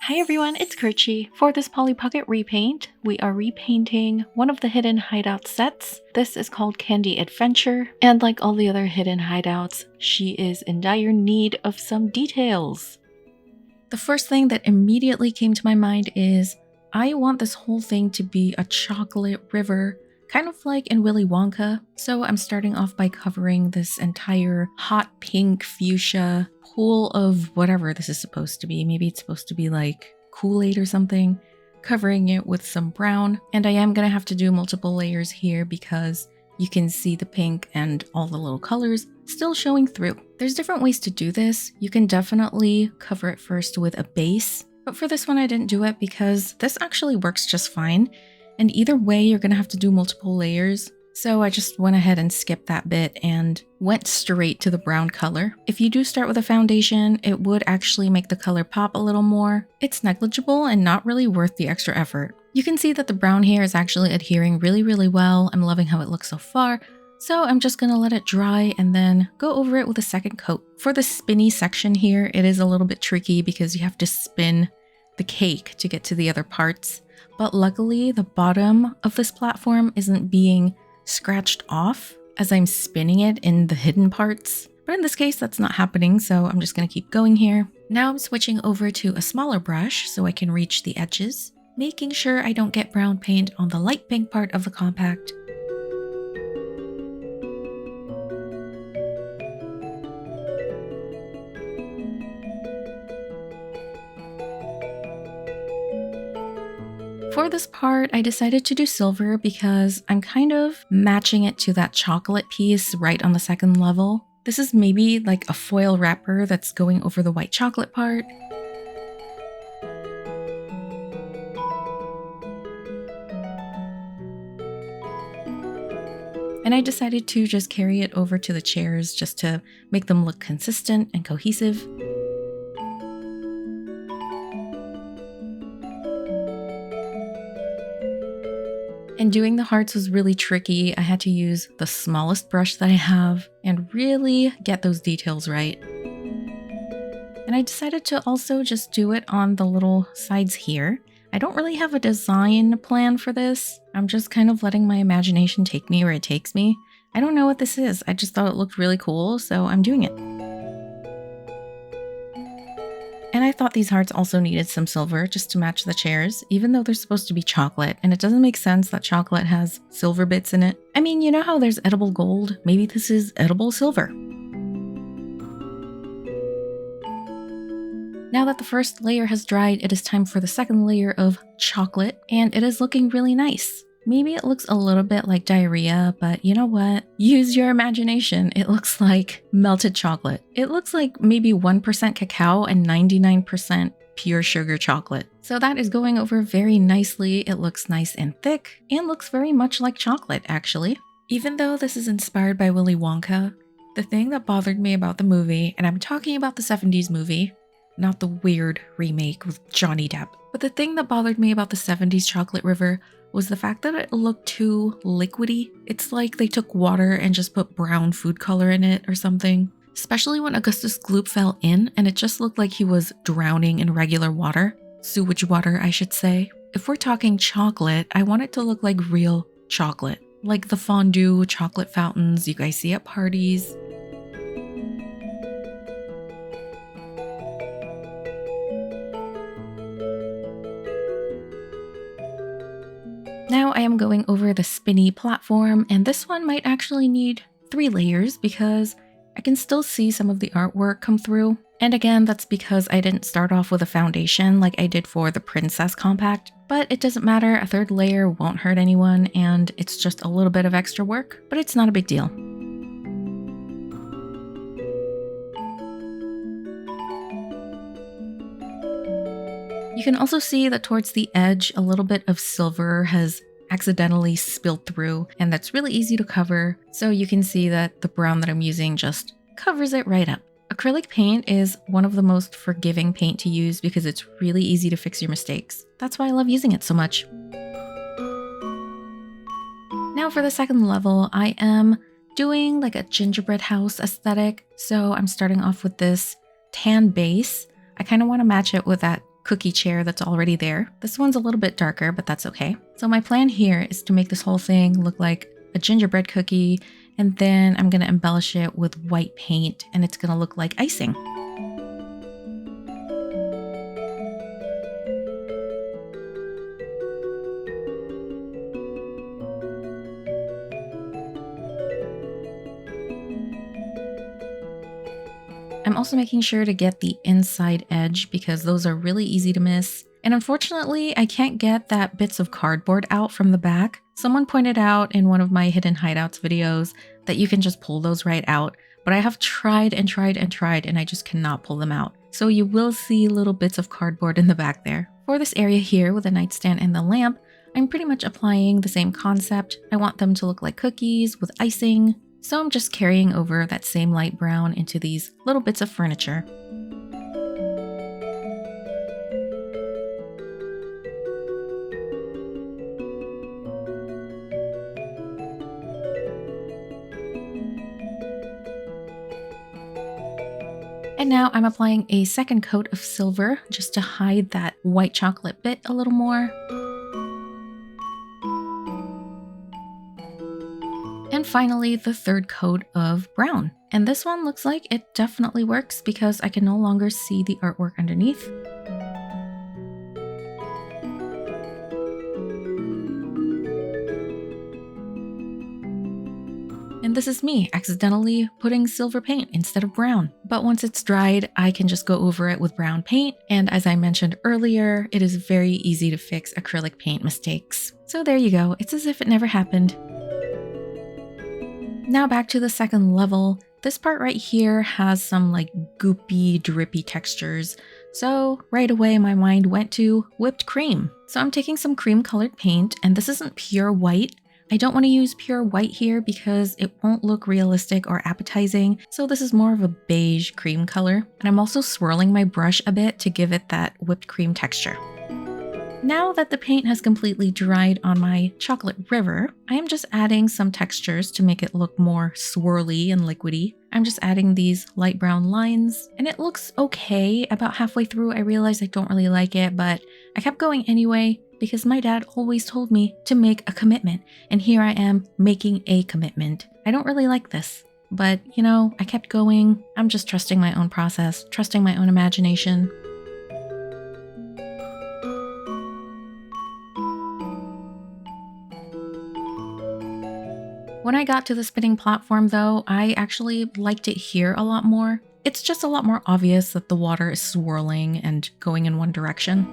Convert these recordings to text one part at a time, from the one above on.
Hi everyone, it's Kerchi. For this Polly Pocket repaint, we are repainting one of the Hidden Hideout sets. This is called Candy Adventure, and like all the other Hidden Hideouts, she is in dire need of some details. The first thing that immediately came to my mind is, I want this whole thing to be a chocolate river, kind of like in Willy Wonka. So I'm starting off by covering this entire hot pink fuchsia pool of whatever this is supposed to be. Maybe it's supposed to be like Kool-Aid or something, covering it with some brown. And I am going to have to do multiple layers here because you can see the pink and all the little colors still showing through. There's different ways to do this. You can definitely cover it first with a base, but for this one I didn't do it because this actually works just fine. And either way, you're going to have to do multiple layers. So I just went ahead and skipped that bit and went straight to the brown color. If you do start with a foundation, it would actually make the color pop a little more. It's negligible and not really worth the extra effort. You can see that the brown here is actually adhering really well. I'm loving how it looks so far. So I'm just going to let it dry and then go over it with a second coat. For the spinny section here, it is a little bit tricky because you have to spin the cake to get to the other parts. But luckily, the bottom of this platform isn't being scratched off as I'm spinning it in the hidden parts. But in this case, that's not happening, so I'm just going to keep going here. Now I'm switching over to a smaller brush so I can reach the edges, making sure I don't get brown paint on the light pink part of the compact. For this part, I decided to do silver because I'm kind of matching it to that chocolate piece right on the second level. This is maybe like a foil wrapper that's going over the white chocolate part. And I decided to just carry it over to the chairs just to make them look consistent and cohesive. And doing the hearts was really tricky. I had to use the smallest brush that I have and really get those details right. And I decided to also just do it on the little sides here. I don't really have a design plan for this. I'm just kind of letting my imagination take me where it takes me. I don't know what this is. I just thought it looked really cool, so I'm doing it. And I thought these hearts also needed some silver just to match the chairs, even though they're supposed to be chocolate, and it doesn't make sense that chocolate has silver bits in it. I mean, you know how there's edible gold? Maybe this is edible silver. Now that the first layer has dried, it is time for the second layer of chocolate, and it is looking really nice. Maybe it looks a little bit like diarrhea, but you know what? Use your imagination. It looks like melted chocolate. It looks like maybe 1% cacao and 99% pure sugar chocolate. So that is going over very nicely. It looks nice and thick and looks very much like chocolate, actually. Even though this is inspired by Willy Wonka, the thing that bothered me about the movie, and I'm talking about the 70s movie, not the weird remake with Johnny Depp, but the thing that bothered me about the 70s chocolate river was the fact that it looked too liquidy. It's like they took water and just put brown food color in it or something. Especially when Augustus Gloop fell in and it just looked like he was drowning in regular water. Sewage water, I should say. If we're talking chocolate, I want it to look like real chocolate. Like the fondue chocolate fountains you guys see at parties. Now I am going over the spinny platform, and this one might actually need 3 layers because I can still see some of the artwork come through. And again, that's because I didn't start off with a foundation like I did for the Princess Compact, but it doesn't matter, a 3rd layer won't hurt anyone, and it's just a little bit of extra work, but it's not a big deal. You can also see that towards the edge, a little bit of silver has accidentally spilled through, and that's really easy to cover. So you can see that the brown that I'm using just covers it right up. Acrylic paint is one of the most forgiving paint to use because it's really easy to fix your mistakes. That's why I love using it so much. Now for the second level, I am doing like a gingerbread house aesthetic. So I'm starting off with this tan base. I kind of want to match it with that cookie chair that's already there. This one's a little bit darker, but that's okay. So my plan here is to make this whole thing look like a gingerbread cookie, and then I'm going to embellish it with white paint, and it's going to look like icing. I'm also making sure to get the inside edge because those are really easy to miss. And unfortunately, I can't get that bits of cardboard out from the back. Someone pointed out in one of my Hidden Hideouts videos that you can just pull those right out, but I have tried and tried and tried and I just cannot pull them out. So you will see little bits of cardboard in the back there. For this area here with the nightstand and the lamp, I'm pretty much applying the same concept. I want them to look like cookies with icing. So I'm just carrying over that same light brown into these little bits of furniture. And now I'm applying a second coat of silver just to hide that white chocolate bit a little more. And finally, the third coat of brown. And this one looks like it definitely works because I can no longer see the artwork underneath. And this is me accidentally putting silver paint instead of brown. But once it's dried, I can just go over it with brown paint. And as I mentioned earlier, it is very easy to fix acrylic paint mistakes. So there you go. It's as if it never happened. Now back to the second level. This part right here has some like goopy, drippy textures. So right away my mind went to whipped cream. So I'm taking some cream colored paint, and this isn't pure white. I don't want to use pure white here because it won't look realistic or appetizing. So this is more of a beige cream color. And I'm also swirling my brush a bit to give it that whipped cream texture. Now that the paint has completely dried on my chocolate river, I am just adding some textures to make it look more swirly and liquidy. I'm just adding these light brown lines, and it looks okay. About halfway through, I realized I don't really like it, but I kept going anyway because my dad always told me to make a commitment, and here I am making a commitment. I don't really like this, but you know, I kept going. I'm just trusting my own process, trusting my own imagination. When I got to the spinning platform though, I actually liked it here a lot more. It's just a lot more obvious that the water is swirling and going in one direction.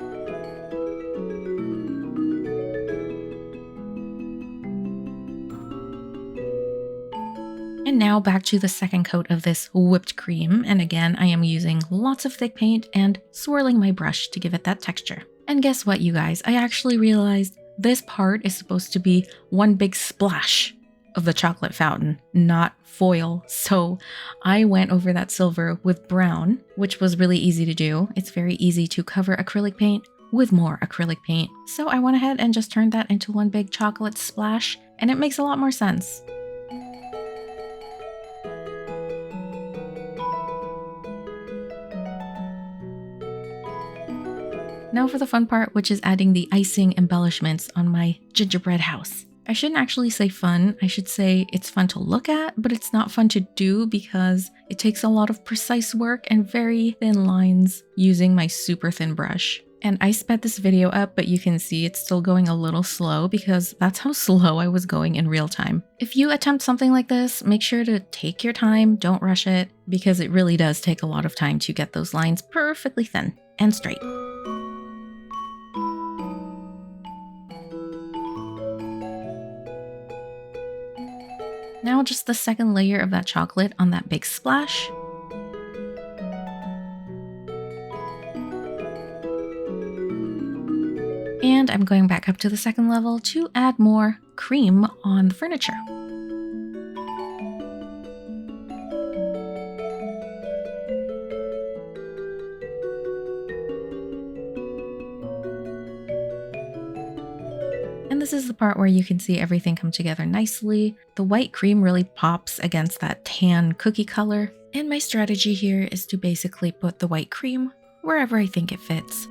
And now back to the second coat of this whipped cream, and again I am using lots of thick paint and swirling my brush to give it that texture. And guess what, you guys? I actually realized this part is supposed to be one big splash of the chocolate fountain, not foil. So I went over that silver with brown, which was really easy to do. It's very easy to cover acrylic paint with more acrylic paint. So I went ahead and just turned that into one big chocolate splash, and it makes a lot more sense. Now for the fun part, which is adding the icing embellishments on my gingerbread house. I shouldn't actually say fun, I should say it's fun to look at, but it's not fun to do because it takes a lot of precise work and very thin lines using my super thin brush. And I sped this video up, but you can see it's still going a little slow because that's how slow I was going in real time. If you attempt something like this, make sure to take your time, don't rush it, because it really does take a lot of time to get those lines perfectly thin and straight. Now just the second layer of that chocolate on that big splash. And I'm going back up to the second level to add more cream on the furniture. And this is the part where you can see everything come together nicely. The white cream really pops against that tan cookie color. And my strategy here is to basically put the white cream wherever I think it fits.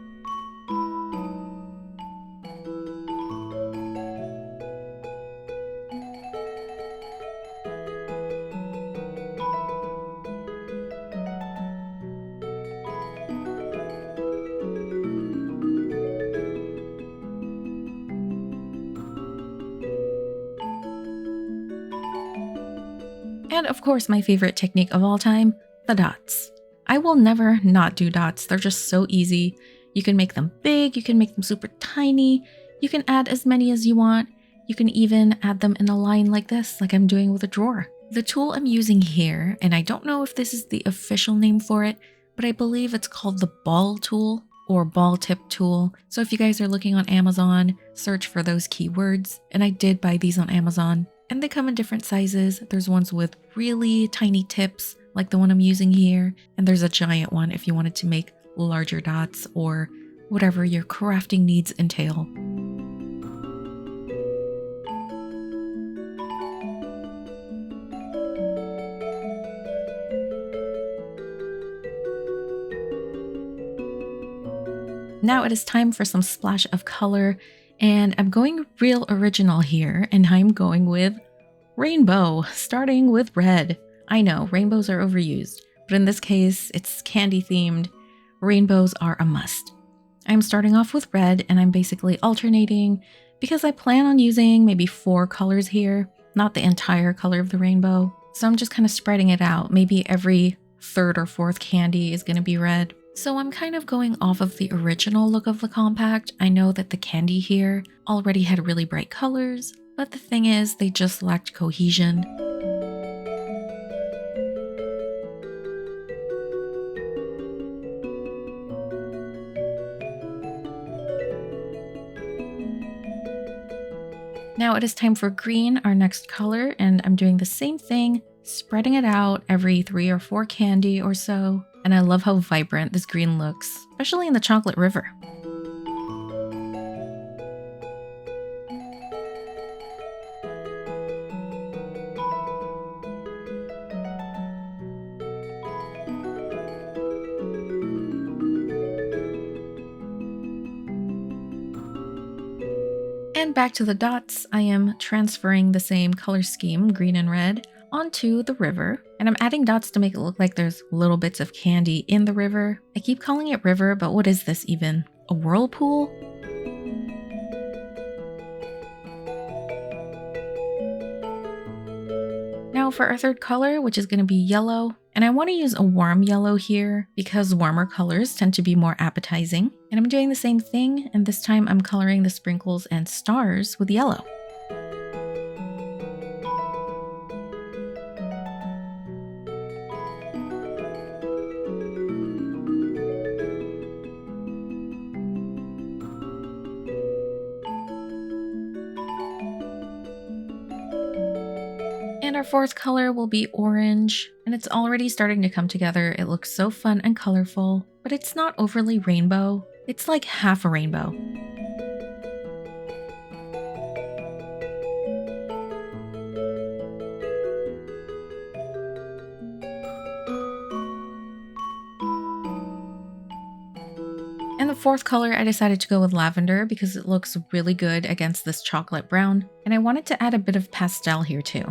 And of course, my favorite technique of all time, the dots. I will never not do dots. They're just so easy. You can make them big, you can make them super tiny, you can add as many as you want. You can even add them in a line like this, like I'm doing with a drawer. The tool I'm using here, and I don't know if this is the official name for it, but I believe it's called the ball tool or ball tip tool. So if you guys are looking on Amazon, search for those keywords. And I did buy these on Amazon, and they come in different sizes. There's ones with really tiny tips, like the one I'm using here, and there's a giant one if you wanted to make larger dots or whatever your crafting needs entail. Now it is time for some splash of color, and I'm going real original here, and I'm going with rainbow, starting with red. I know, rainbows are overused, but in this case, it's candy themed. Rainbows are a must. I'm starting off with red, and I'm basically alternating because I plan on using maybe 4 colors here, not the entire color of the rainbow. So I'm just kind of spreading it out. Maybe every 3rd or 4th candy is going to be red. So I'm kind of going off of the original look of the compact. I know that the candy here already had really bright colors, but the thing is, they just lacked cohesion. Now it is time for green, our next color, and I'm doing the same thing, spreading it out every 3 or 4 candy or so. And I love how vibrant this green looks, especially in the chocolate river. And back to the dots, I am transferring the same color scheme, green and red, onto the river, and I'm adding dots to make it look like there's little bits of candy in the river. I keep calling it river, but what is this even? A whirlpool? Now for our 3rd color, which is going to be yellow, and I want to use a warm yellow here because warmer colors tend to be more appetizing. And I'm doing the same thing, and this time I'm coloring the sprinkles and stars with yellow. And our 4th color will be orange, and it's already starting to come together. It looks so fun and colorful, but it's not overly rainbow. It's like half a rainbow. And the 4th color, I decided to go with lavender because it looks really good against this chocolate brown, and I wanted to add a bit of pastel here too.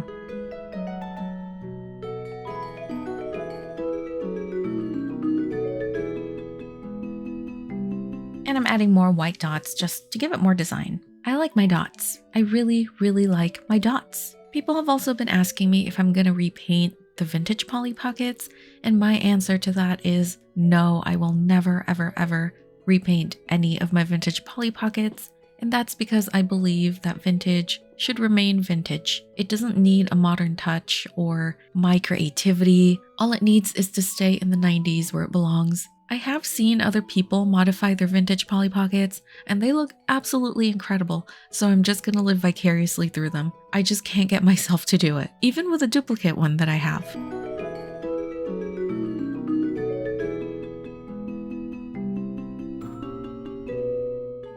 And I'm adding more white dots just to give it more design. I like my dots. I really, really like my dots. People have also been asking me if I'm gonna repaint the vintage Polly Pockets, and my answer to that is no, I will never, ever, ever repaint any of my vintage Polly Pockets, and that's because I believe that vintage should remain vintage. It doesn't need a modern touch or my creativity. All it needs is to stay in the 90s where it belongs. I have seen other people modify their vintage Polly Pockets, and they look absolutely incredible, so I'm just gonna live vicariously through them. I just can't get myself to do it, even with a duplicate one that I have.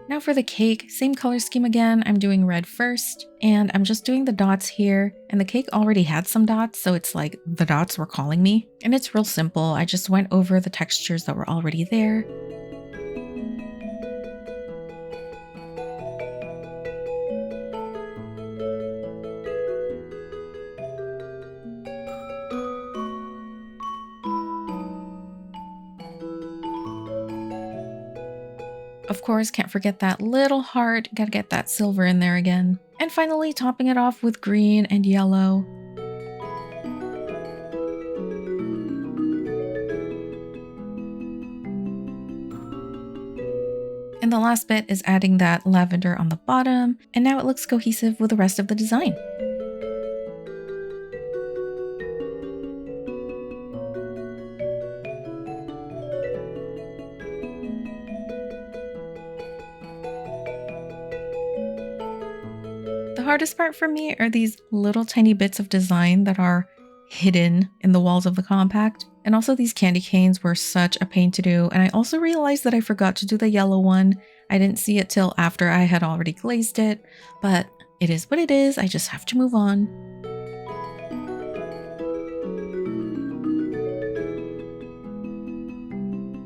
Now for the cake, same color scheme again. I'm doing red first, and I'm just doing the dots here, and the cake already had some dots, so it's like the dots were calling me. And it's real simple. I just went over the textures that were already there. Of course, can't forget that little heart, gotta get that silver in there again. And finally, topping it off with green and yellow. And the last bit is adding that lavender on the bottom, and now it looks cohesive with the rest of the design. The hardest part for me are these little tiny bits of design that are hidden in the walls of the compact. And also these candy canes were such a pain to do. And I also realized that I forgot to do the yellow one. I didn't see it till after I had already glazed it, but it is what it is. I just have to move on.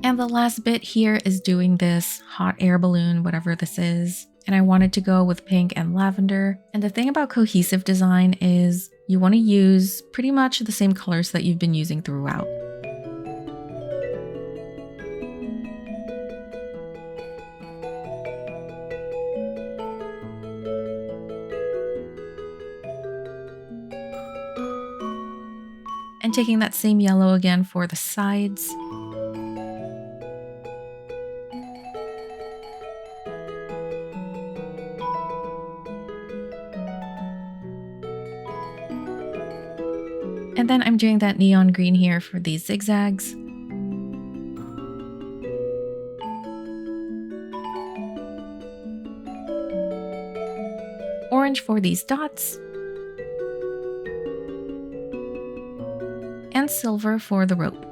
And the last bit here is doing this hot air balloon, whatever this is. And I wanted to go with pink and lavender. And the thing about cohesive design is you want to use pretty much the same colors that you've been using throughout. And taking that same yellow again for the sides. And then I'm doing that neon green here for these zigzags. Orange for these dots. And silver for the rope.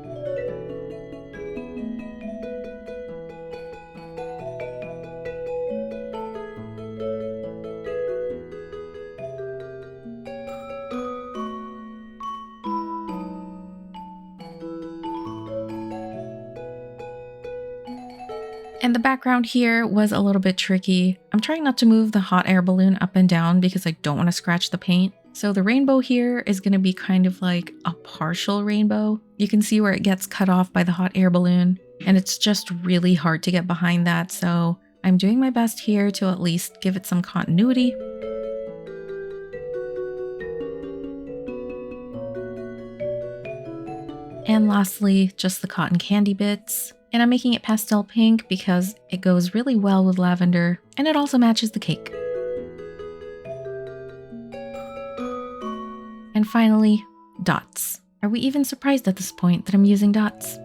And the background here was a little bit tricky. I'm trying not to move the hot air balloon up and down because I don't want to scratch the paint. So the rainbow here is going to be kind of like a partial rainbow. You can see where it gets cut off by the hot air balloon, and it's just really hard to get behind that. So I'm doing my best here to at least give it some continuity. And lastly, just the cotton candy bits. And I'm making it pastel pink because it goes really well with lavender, and it also matches the cake. And finally, dots. Are we even surprised at this point that I'm using dots?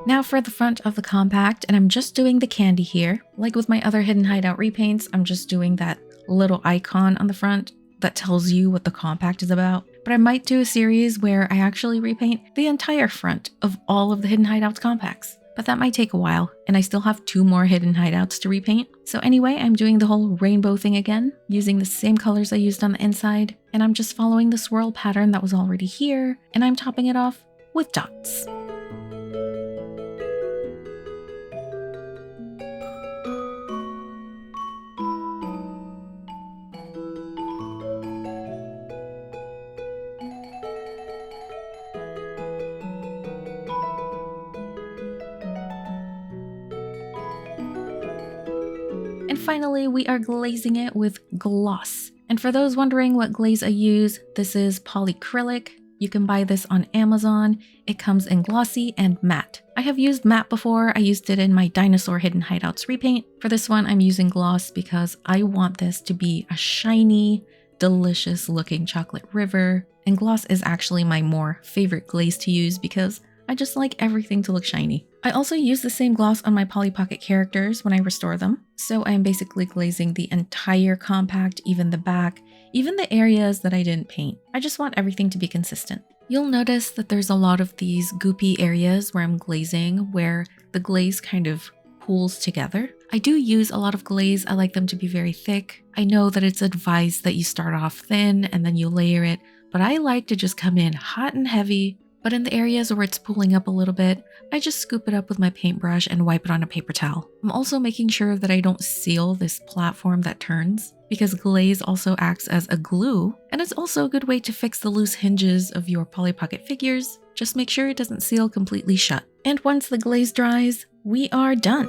Now for the front of the compact, and I'm just doing the candy here. Like with my other Hidden Hideout repaints, I'm just doing that little icon on the front that tells you what the compact is about. But I might do a series where I actually repaint the entire front of all of the Hidden Hideouts compacts. But that might take a while, and I still have 2 more Hidden Hideouts to repaint. So anyway, I'm doing the whole rainbow thing again, using the same colors I used on the inside, and I'm just following the swirl pattern that was already here, and I'm topping it off with dots. And finally, we are glazing it with gloss. And for those wondering what glaze I use, this is polyacrylic. You can buy this on Amazon. It comes in glossy and matte. I have used matte before. I used it in my dinosaur Hidden Hideouts repaint. For this one, I'm using gloss because I want this to be a shiny, delicious looking chocolate river. And gloss is actually my more favorite glaze to use because I just like everything to look shiny. I also use the same gloss on my Polly Pocket characters when I restore them. So I am basically glazing the entire compact, even the back, even the areas that I didn't paint. I just want everything to be consistent. You'll notice that there's a lot of these goopy areas where I'm glazing, where the glaze kind of pools together. I do use a lot of glaze. I like them to be very thick. I know that it's advised that you start off thin and then you layer it, but I like to just come in hot and heavy. But in the areas where it's pooling up a little bit, I just scoop it up with my paintbrush and wipe it on a paper towel. I'm also making sure that I don't seal this platform that turns, because glaze also acts as a glue, and it's also a good way to fix the loose hinges of your Polly Pocket figures. Just make sure it doesn't seal completely shut. And once the glaze dries, we are done.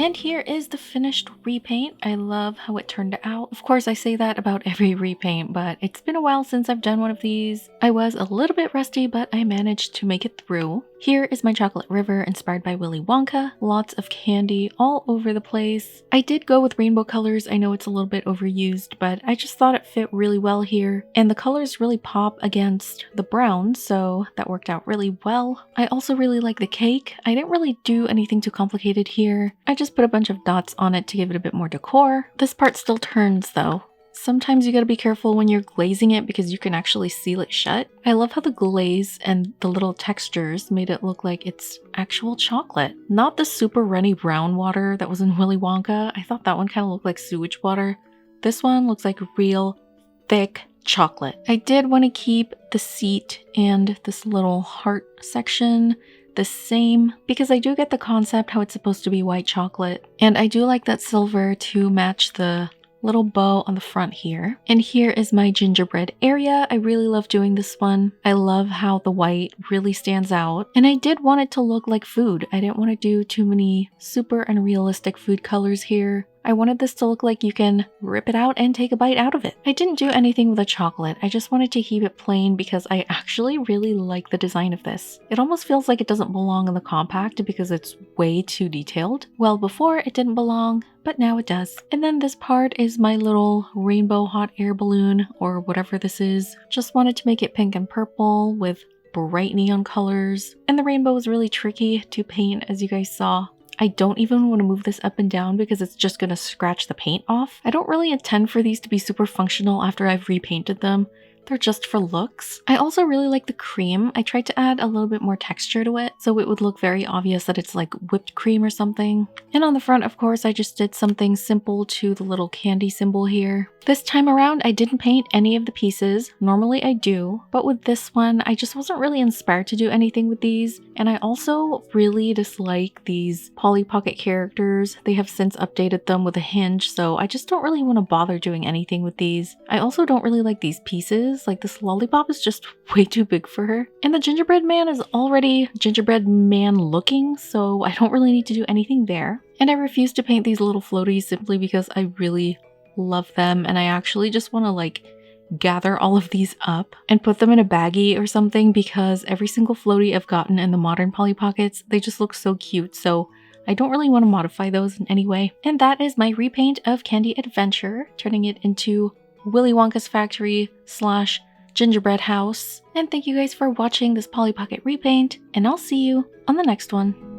And here is the finished repaint. I love how it turned out. Of course, I say that about every repaint, but it's been a while since I've done one of these. I was a little bit rusty, but I managed to make it through. Here is my chocolate river inspired by Willy Wonka. Lots of candy all over the place. I did go with rainbow colors. I know it's a little bit overused, but I just thought it fit really well here. And the colors really pop against the brown, so that worked out really well. I also really like the cake. I didn't really do anything too complicated here. I just put a bunch of dots on it to give it a bit more decor. This part still turns though. Sometimes you gotta be careful when you're glazing it because you can actually seal it shut. I love how the glaze and the little textures made it look like it's actual chocolate. Not the super runny brown water that was in Willy Wonka. I thought that one kind of looked like sewage water. This one looks like real thick chocolate. I did want to keep the seat and this little heart section the same because I do get the concept how it's supposed to be white chocolate. And I do like that silver to match the little bow on the front here. And here is my gingerbread area. I really love doing this one. I love how the white really stands out. And I did want it to look like food. I didn't want to do too many super unrealistic food colors here. I wanted this to look like you can rip it out and take a bite out of it. I didn't do anything with the chocolate. I just wanted to keep it plain because I actually really like the design of this. It almost feels like it doesn't belong in the compact because it's way too detailed. Well, before it didn't belong, but now it does. And then this part is my little rainbow hot air balloon or whatever this is. Just wanted to make it pink and purple with bright neon colors. And the rainbow was really tricky to paint, as you guys saw. I don't even want to move this up and down because it's just going to scratch the paint off. I don't really intend for these to be super functional after I've repainted them. They're just for looks. I also really like the cream. I tried to add a little bit more texture to it so it would look very obvious that it's like whipped cream or something. And on the front, of course, I just did something simple to the little candy symbol here. This time around, I didn't paint any of the pieces. Normally I do, but with this one, I just wasn't really inspired to do anything with these. And I also really dislike these Polly Pocket characters. They have since updated them with a hinge, so I just don't really want to bother doing anything with these. I also don't really like these pieces. Like this lollipop is just way too big for her. And the gingerbread man is already gingerbread man looking, so I don't really need to do anything there. And I refuse to paint these little floaties simply because I really love them and I actually just want to like gather all of these up and put them in a baggie or something because every single floaty I've gotten in the modern Polly Pockets, they just look so cute, so I don't really want to modify those in any way. And that is my repaint of Candy Adventure, turning it into Willy Wonka's Factory / Gingerbread House. And thank you guys for watching this Polly Pocket repaint, and I'll see you on the next one.